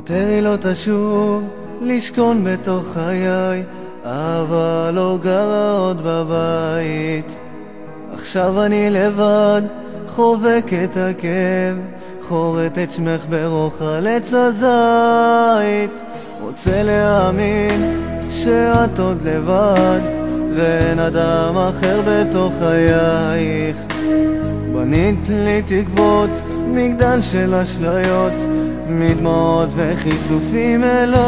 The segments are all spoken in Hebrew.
יותר היא לא תשוב לשכון בתוך חיי, אבל לא גרה עוד בבית. עכשיו אני לבד, חובק את הכאב, חורט את שמך ברוח על עץ הזית. רוצה להאמין שאת עוד לבד, ואין אדם אחר בתוך חייך. בנית לי תקוות, מגדל של אשליות, מדמעות וחיסופים אלייך.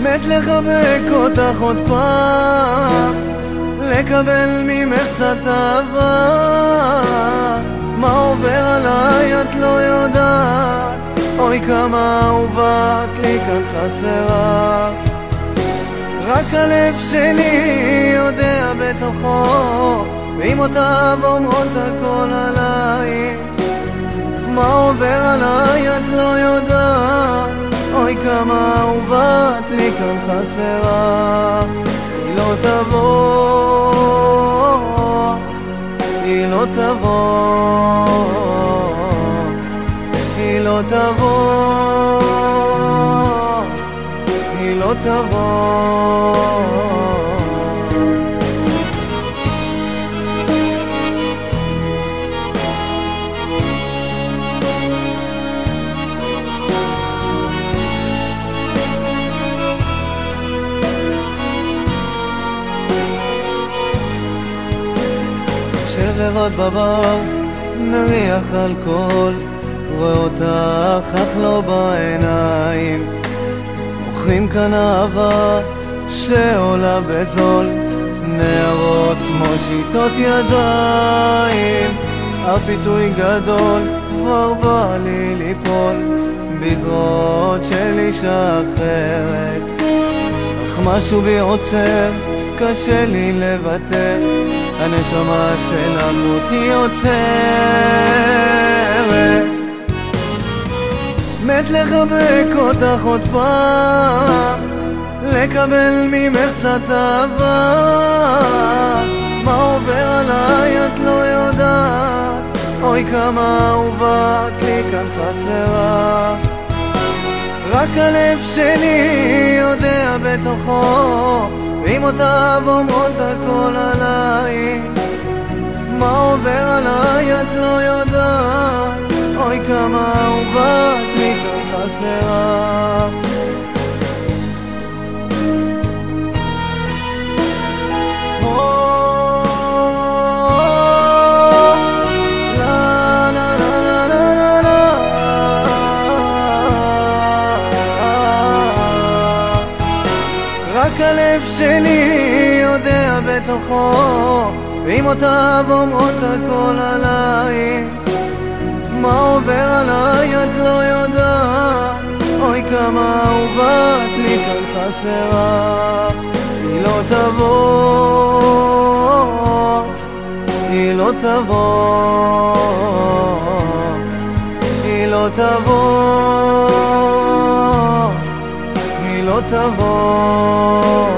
מת לחבק אותך עוד פעם, לקבל ממך קצת אהבה. מה עובר עליי את לא יודעת, אוי כמה אהובה את לי כאן חסרה. רק הלב שלי יודע בתוכו, ואמותיו אומרות הכל עליי. מה עובר עליי את לא יודעת, אוי כמה אהובה את לי כאן חסרה. היא לא תבוא, היא לא תבוא, היא לא תבוא, היא לא תבוא. יושב לבד בבר, מריח אלכוהול, רואה אותך אך לא בעיניים. מוכרים כאן אהבה שעולה בזול, נערות מושיטות ידיים. הפיתוי גדול, כבר בא לי ליפול בזרועות של אישה אחרת. אך משהו בי עוצר, קשה לי לוותר, הנשמה שלך אותי עוצרת. מת לחבק אותך עוד פעם, לקבל ממך קצת אהבה. מה עובר עליי את לא יודעת, אוי כמה אהובה את לי כאן חסרה. רק הלב שלי יודע בתוכו, ואמותיו אומרות הכל עליי. מה עובר עליי את לא יודעת, אוי כמה אהובה את לי כאן חסרה. רק הלב שלי יודע בתוכו, ואמותיו אומרות הכל עליי. מה עובר עליי את לא יודעת, אוי כמה אהובה את לי כאן חסרה. היא לא תבוא, היא לא תבוא, היא לא תבוא, היא לא תבוא.